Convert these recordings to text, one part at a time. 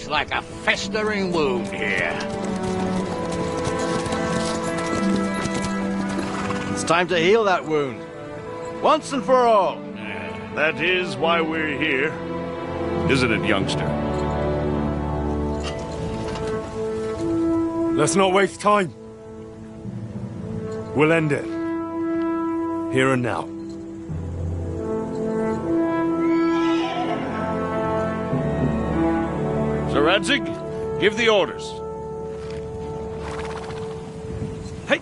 It's like a festering wound here. It's time to heal that wound. Once and for all. That is why we're here. Isn't it, youngster? Let's not waste time. We'll end it. Here and now. Sir Radzig, give the orders. Hey!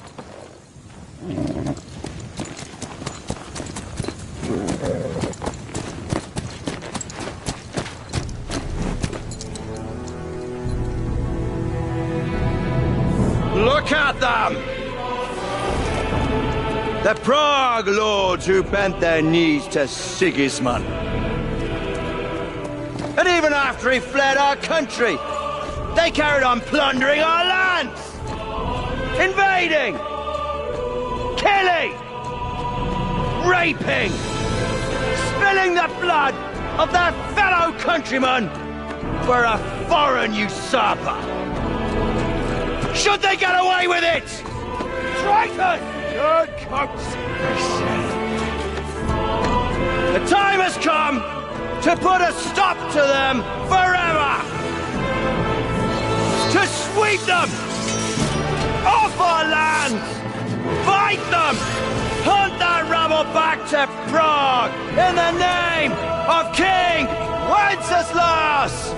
Look at them! The Prague lords who bent their knees to Sigismund. And even after he fled our country, they carried on plundering our lands! Invading! Killing! Raping! Spilling the blood of their fellow countrymen for a foreign usurper! Should they get away with it? Traitors! Good conspiracy! The time has come to put a stop to them forever! To sweep them off our lands! Fight them! Hunt that rabble back to Prague in the name of King Wenceslas!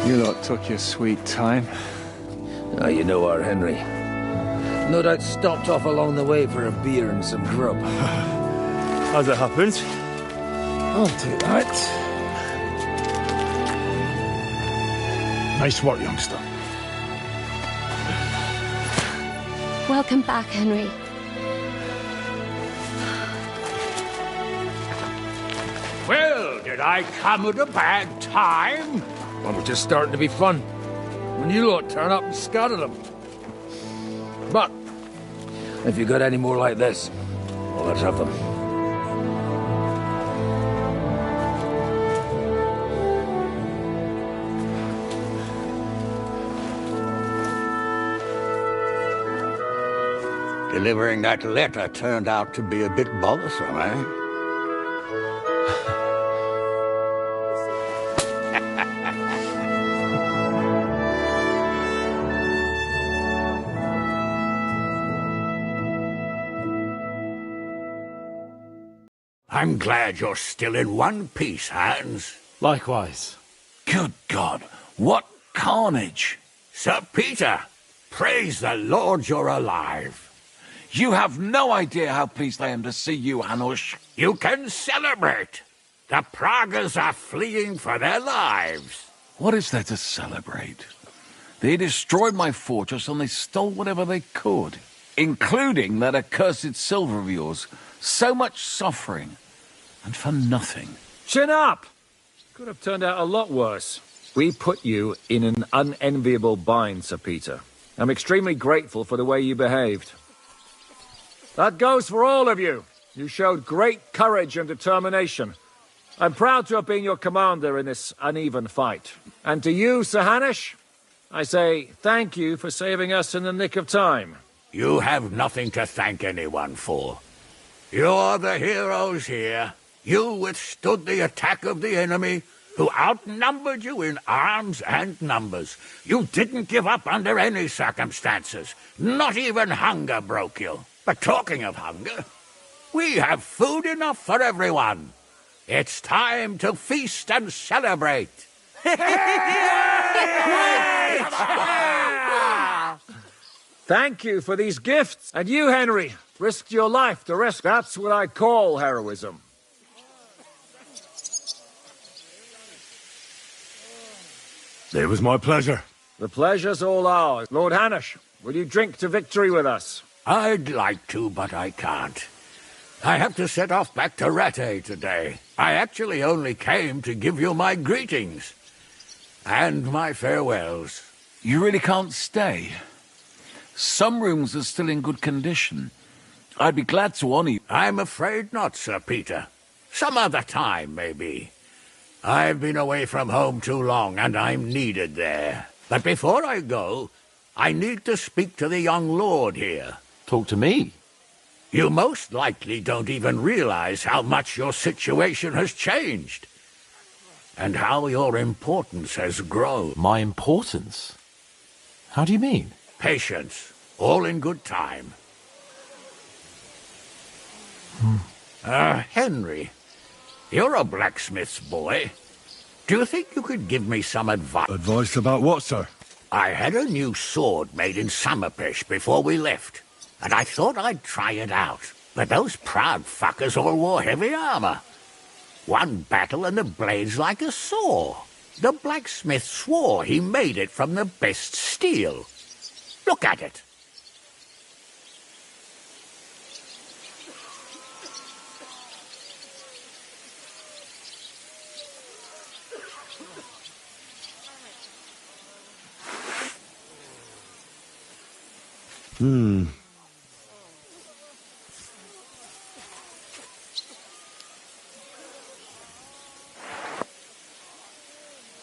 You lot took your sweet time. Ah, you know our Henry. No doubt stopped off along the way for a beer and some grub. As it happens. I'll do that. Nice work, youngster. Welcome back, Henry. Well, did I come at a bad time? Well, we're just starting to be fun. When you lot turn up and scatter them. But, if you got any more like this, well, let's have them. Delivering that letter turned out to be a bit bothersome, eh? I'm glad you're still in one piece, Hans. Likewise. Good God, what carnage! Sir Peter, praise the Lord you're alive. You have no idea how pleased I am to see you, Hanush. You can celebrate. The Pragas are fleeing for their lives. What is there to celebrate? They destroyed my fortress and they stole whatever they could, including that accursed silver of yours. So much suffering, and for nothing. Chin up! Could have turned out a lot worse. We put you in an unenviable bind, Sir Peter. I'm extremely grateful for the way you behaved. That goes for all of you. You showed great courage and determination. I'm proud to have been your commander in this uneven fight. And to you, Sir Hanush, I say thank you for saving us in the nick of time. You have nothing to thank anyone for. You're the heroes here. You withstood the attack of the enemy, who outnumbered you in arms and numbers. You didn't give up under any circumstances. Not even hunger broke you. But talking of hunger, we have food enough for everyone. It's time to feast and celebrate. Thank you for these gifts. And you, Henry, risked your life to risk. That's what I call heroism. It was my pleasure. The pleasure's all ours. Lord Hanush, will you drink to victory with us? I'd like to, but I can't. I have to set off back to Rattay today. I actually only came to give you my greetings. And my farewells. You really can't stay? Some rooms are still in good condition. I'd be glad to honor you. I'm afraid not, Sir Peter. Some other time, maybe. I've been away from home too long, and I'm needed there. But before I go, I need to speak to the young lord here. Talk to me. You most likely don't even realize how much your situation has changed. And how your importance has grown. My importance? How do you mean? Patience. All in good time. Henry, you're a blacksmith's boy. Do you think you could give me some advice? Advice about what, sir? I had a new sword made in Summerpish before we left, and I thought I'd try it out. But those proud fuckers all wore heavy armor. One battle and the blade's like a saw. The blacksmith swore he made it from the best steel. Look at it.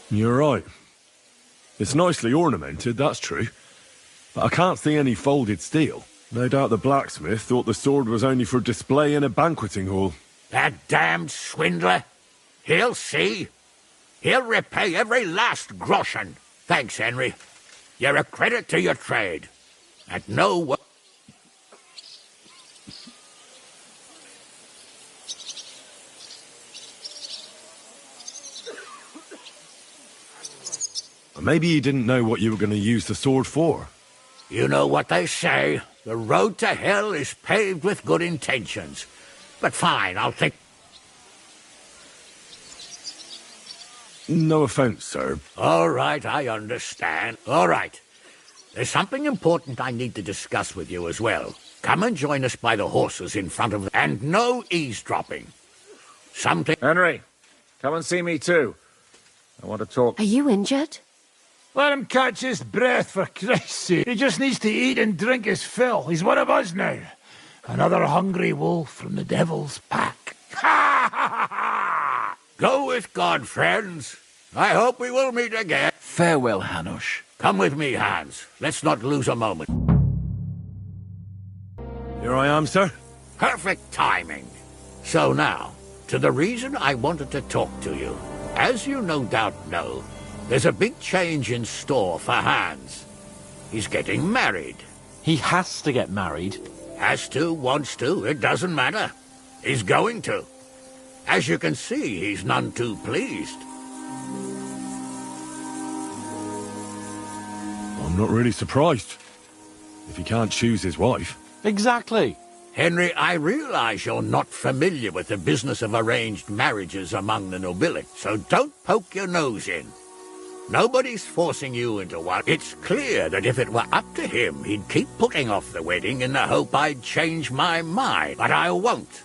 You're right. It's nicely ornamented, that's true. But I can't see any folded steel. No doubt the blacksmith thought the sword was only for display in a banqueting hall. That damned swindler. He'll see. He'll repay every last groschen. Thanks, Henry. You're a credit to your trade. And no... Maybe he didn't know what you were going to use the sword for. You know what they say. The road to hell is paved with good intentions. But fine, I'll think... No offense, sir. All right, I understand. All right. There's something important I need to discuss with you as well. Come and join us by the horses in front of the... And no eavesdropping. Something... Henry, come and see me too. I want to talk. Are you injured? Let him catch his breath, for Christ's sake. He just needs to eat and drink his fill. He's one of us now. Another hungry wolf from the devil's pack. Ha ha ha! Go with God, friends. I hope we will meet again. Farewell, Hanush. Come with me, Hans. Let's not lose a moment. Here I am, sir. Perfect timing. So now, to the reason I wanted to talk to you. As you no doubt know, there's a big change in store for Hans. He's getting married. He has to get married. Has to, wants to, it doesn't matter. He's going to. As you can see, he's none too pleased. I'm not really surprised. If he can't choose his wife. Exactly. Henry, I realize you're not familiar with the business of arranged marriages among the nobility, so don't poke your nose in. Nobody's forcing you into one. It's clear that if it were up to him, he'd keep putting off the wedding in the hope I'd change my mind. But I won't.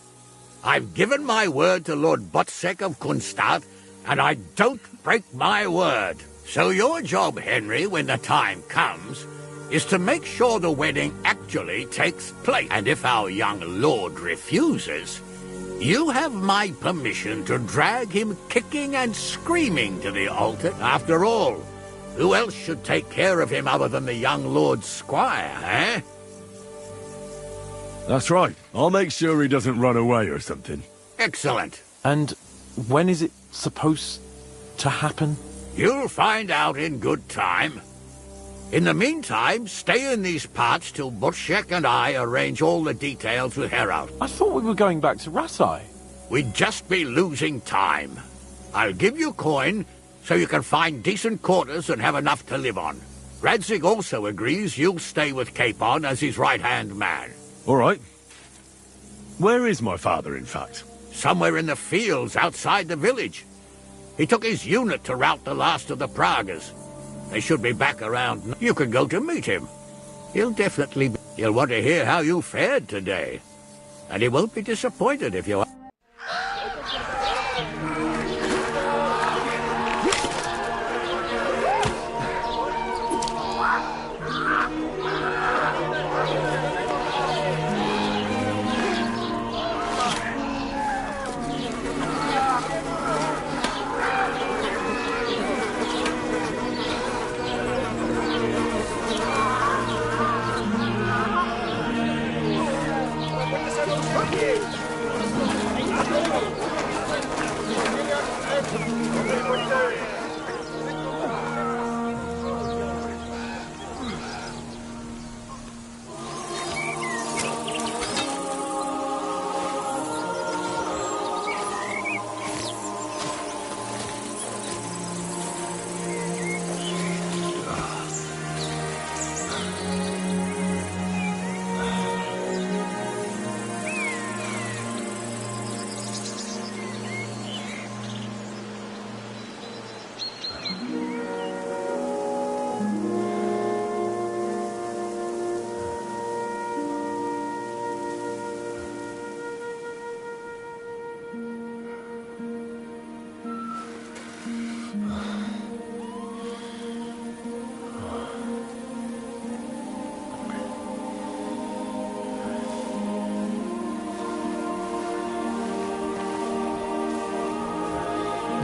I've given my word to Lord Botsek of Kunstad, and I don't break my word. So your job, Henry, when the time comes, is to make sure the wedding actually takes place. And if our young lord refuses, you have my permission to drag him kicking and screaming to the altar. After all, who else should take care of him other than the young lord's squire, eh? That's right. I'll make sure he doesn't run away or something. Excellent. And when is it supposed to happen? You'll find out in good time. In the meantime, stay in these parts till Butchek and I arrange all the details with Herald. I thought we were going back to Rasai. We'd just be losing time. I'll give you coin so you can find decent quarters and have enough to live on. Radzig also agrees you'll stay with Capon as his right-hand man. All right. Where is my father, in fact? Somewhere in the fields outside the village. He took his unit to rout the last of the Pragas. They should be back around. You can go to meet him. He'll want to hear how you fared today. And he won't be disappointed if you...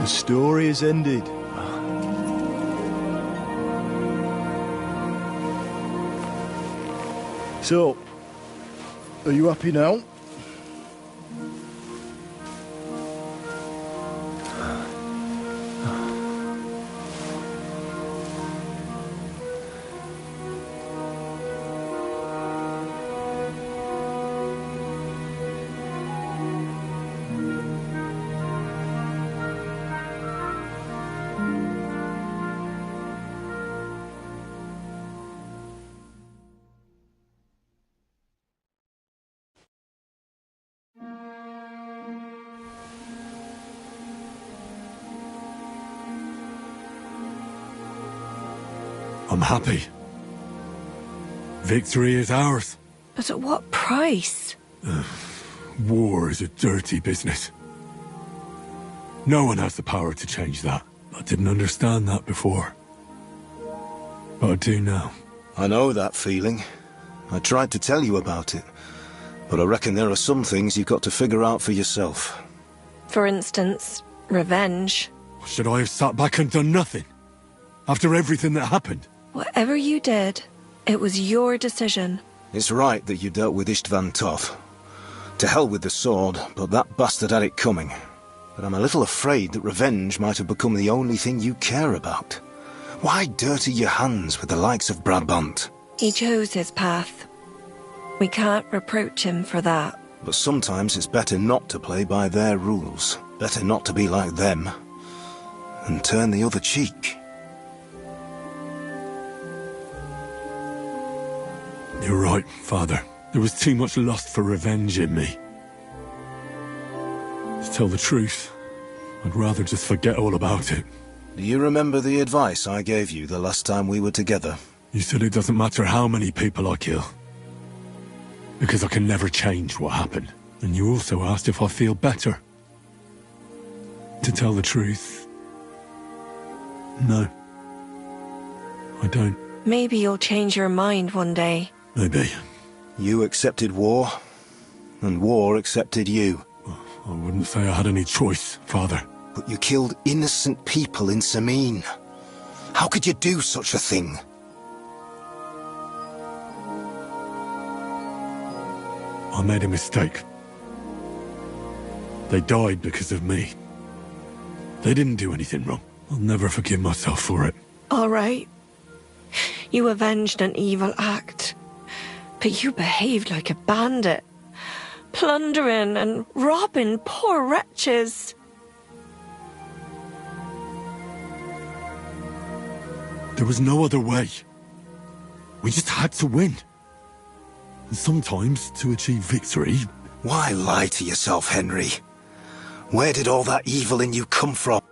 The story is ended. So, are you happy now? I'm happy. Victory is ours. But at what price? War is a dirty business. No one has the power to change that. I didn't understand that before. But I do now. I know that feeling. I tried to tell you about it. But I reckon there are some things you've got to figure out for yourself. For instance, revenge. Should I have sat back and done nothing? After everything that happened? Whatever you did, it was your decision. It's right that you dealt with Istvan Toth. To hell with the sword, but that bastard had it coming. But I'm a little afraid that revenge might have become the only thing you care about. Why dirty your hands with the likes of Brabant? He chose his path. We can't reproach him for that. But sometimes it's better not to play by their rules. Better not to be like them. And turn the other cheek. You're right, Father. There was too much lust for revenge in me. To tell the truth, I'd rather just forget all about it. Do you remember the advice I gave you the last time we were together? You said it doesn't matter how many people I kill. Because I can never change what happened. And you also asked if I feel better. To tell the truth, no. I don't. Maybe you'll change your mind one day. Maybe. You accepted war, and war accepted you. I wouldn't say I had any choice, Father. But you killed innocent people in Samin. How could you do such a thing? I made a mistake. They died because of me. They didn't do anything wrong. I'll never forgive myself for it. All right. You avenged an evil act. But you behaved like a bandit. Plundering and robbing poor wretches. There was no other way. We just had to win. And sometimes, to achieve victory... Why lie to yourself, Henry? Where did all that evil in you come from?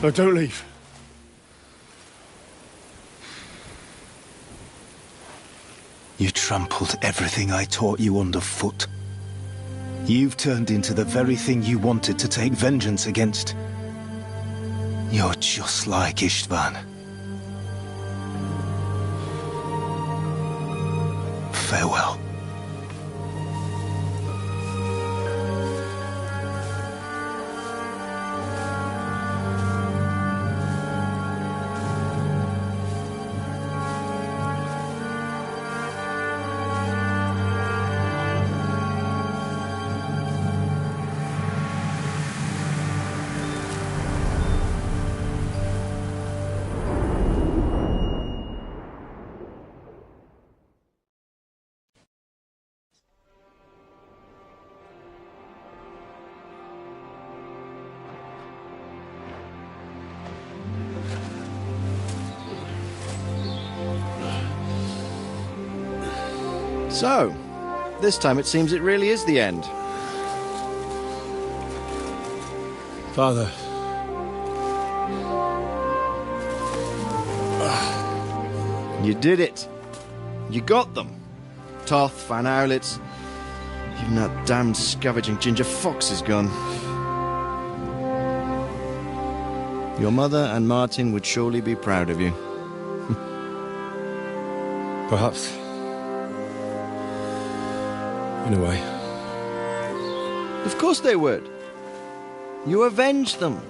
No, don't leave. You trampled everything I taught you underfoot. You've turned into the very thing you wanted to take vengeance against. You're just like Istvan. Farewell. So, this time it seems it really is the end. Father. You did it. You got them. Toth, Van Owlitz. Even that damned scavenging ginger fox is gone. Your mother and Martin would surely be proud of you. Perhaps. In a way. Of course they would. You avenged them.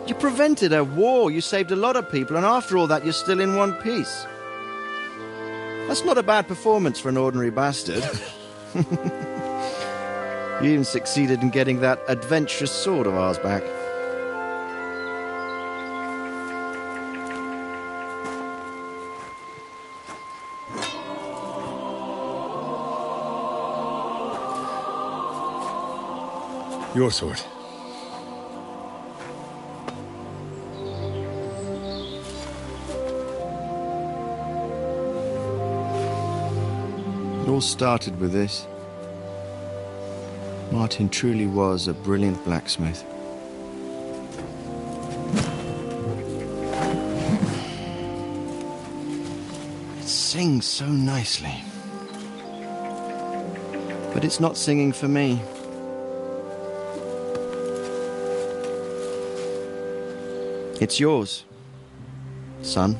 You prevented a war, you saved a lot of people, and after all that you're still in one piece. That's not a bad performance for an ordinary bastard. You even succeeded in getting that adventurous sword of ours back. Your sword. It all started with this. Martin truly was a brilliant blacksmith. It sings so nicely. But it's not singing for me. It's yours, son.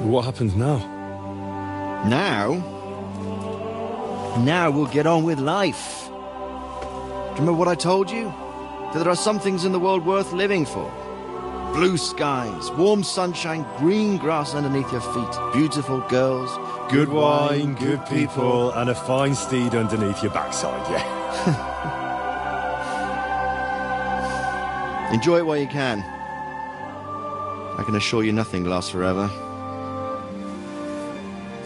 What happens now? Now we'll get on with life. Do you remember what I told you? That there are some things in the world worth living for. Blue skies, warm sunshine, green grass underneath your feet, beautiful girls, Good wine, good people, and a fine steed underneath your backside, yeah. Enjoy it while you can. I can assure you nothing lasts forever.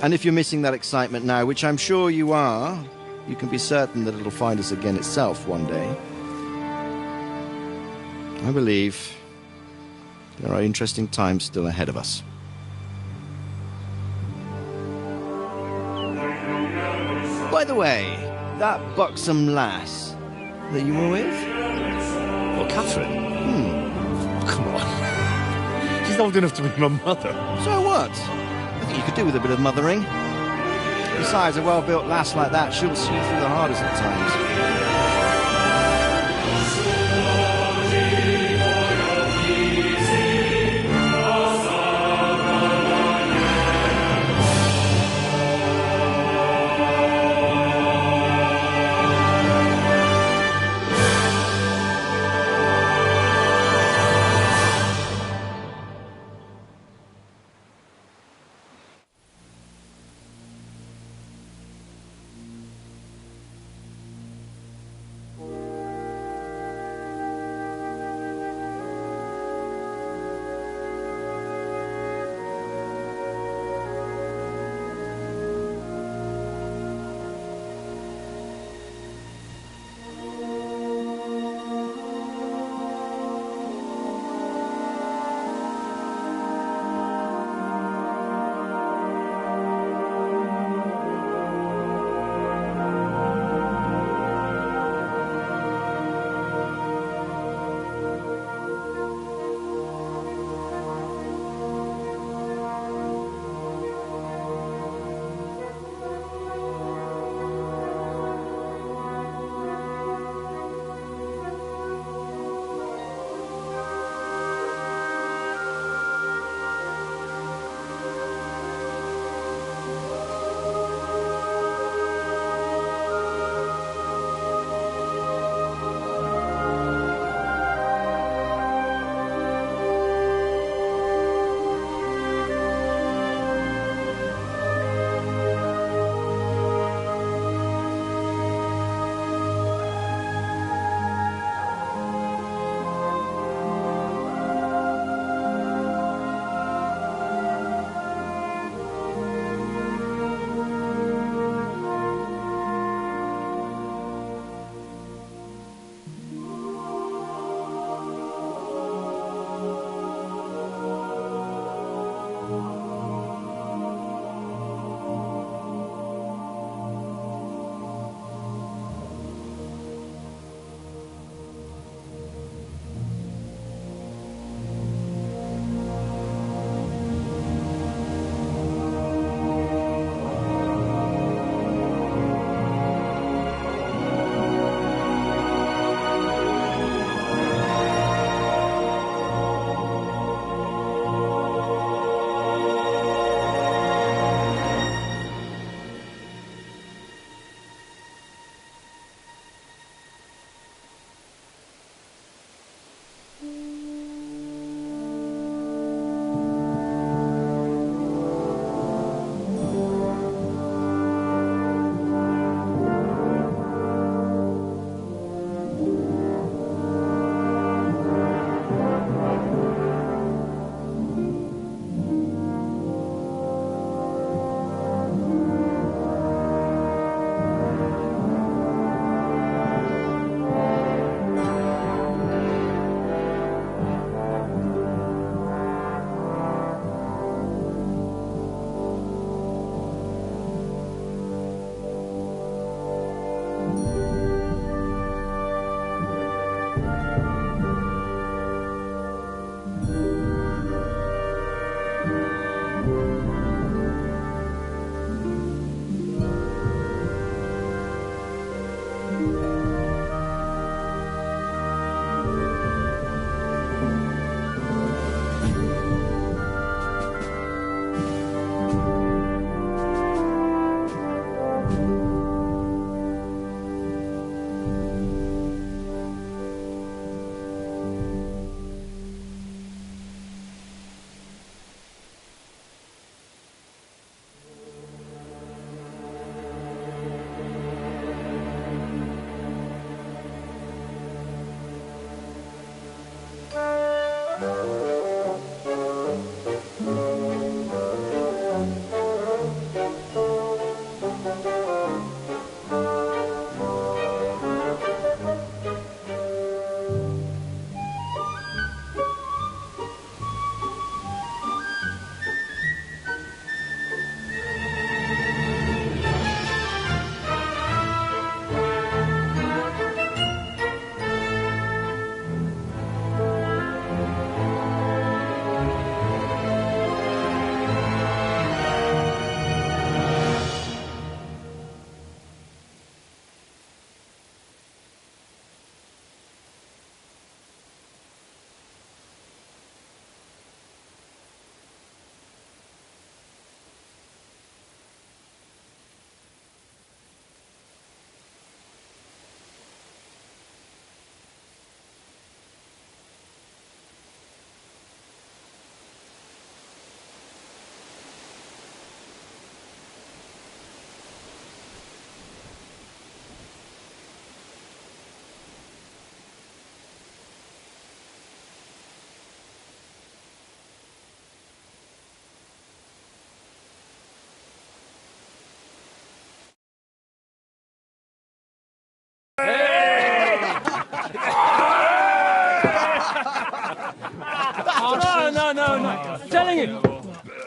And if you're missing that excitement now, which I'm sure you are, you can be certain that it'll find us again itself one day. I believe there are interesting times still ahead of us. By the way, that buxom lass that you were with? Well, Catherine? Come on. She's old enough to be my mother. So what? I think you could do with a bit of mothering. Besides, a well-built lass like that, she'll see you through the hardest of times.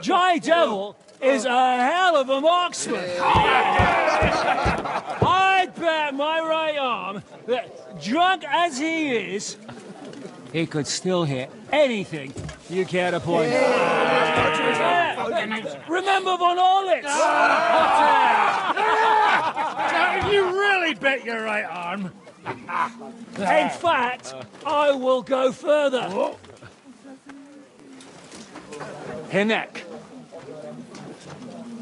Jai Devil is a hell of a marksman. I'd bet my right arm that, drunk as he is, he could still hit anything you care to point out. Remember Von Orlitz? You really bet your right arm. In fact, I will go further. Hinek.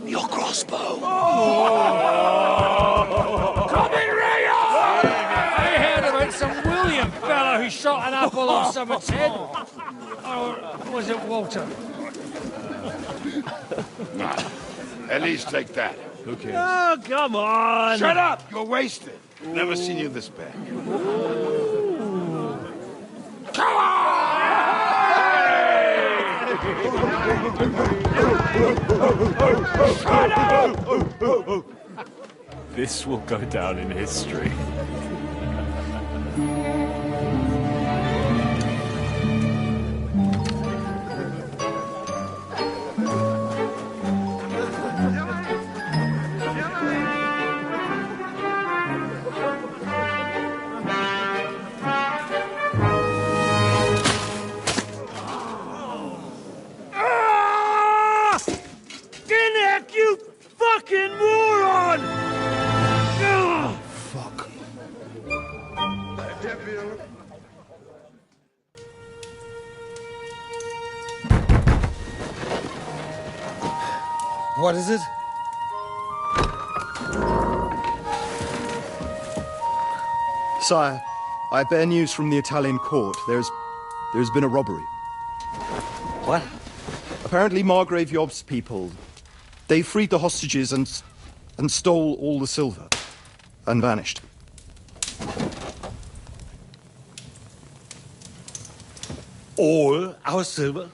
Your crossbow. Come in, Rayo! I heard about some William fellow who shot an apple off someone's head. Or was it Walter? At least take that. Who cares? Oh, come on! Shut up! You're wasted. Never seen you this bad. Come on! This will go down in history. Fucking moron! Fuck. What is it? Sire, I bear news from the Italian court. There's been a robbery. What? Apparently Margrave Yob's people, they freed the hostages and stole all the silver and vanished. All our silver?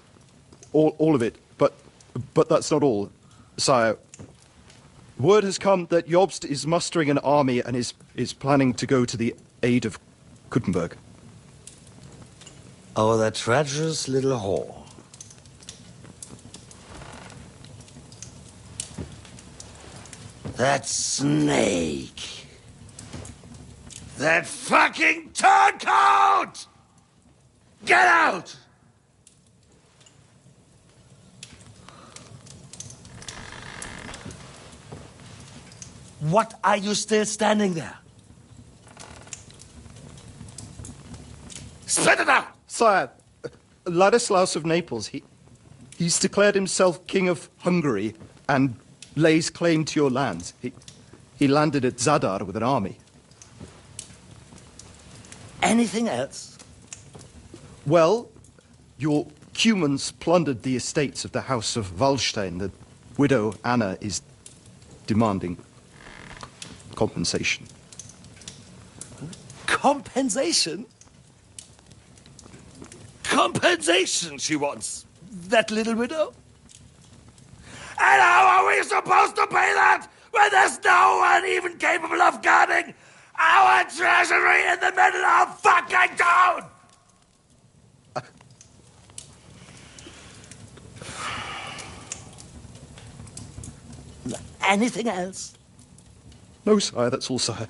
All of it, but that's not all, sire. Word has come that Jobst is mustering an army and is planning to go to the aid of Kuttenberg. Oh, that treacherous little whore. That snake. That fucking turncoat! Get out! What are you still standing there? Spit it out! Sire, Ladislaus of Naples, he's declared himself King of Hungary and lays claim to your lands. He landed at Zadar with an army. Anything else? Well, your Cumans plundered the estates of the House of Wallstein. The widow Anna is demanding compensation. Compensation? Compensation she wants, that little widow? And how are we supposed to pay that when there's no one even capable of guarding our treasury in the middle of fucking town? Anything else? No, sire, that's all, sire.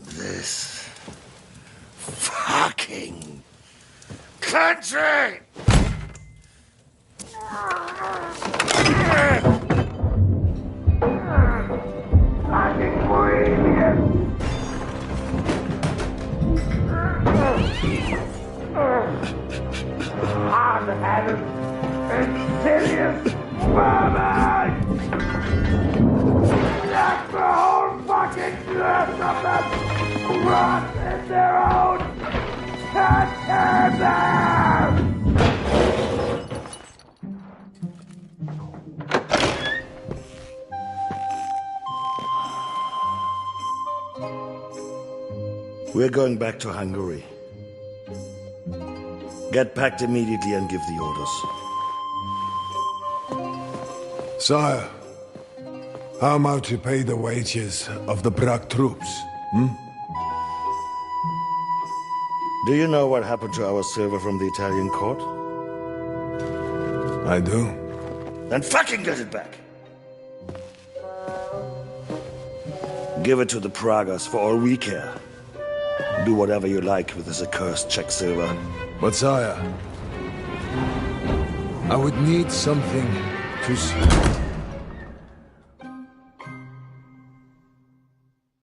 This fucking country! Fucking Bohemian! Hard-headed, insidious woman! That's the whole fucking rest of them rot in their own goddamn. We're going back to Hungary. Get packed immediately and give the orders. Sire, how am I to pay the wages of the Prague troops? Do you know what happened to our silver from the Italian court? I do. Then fucking get it back! Give it to the Pragas for all we care. Do whatever you like with this accursed Czech silver. But sire, I would need something to...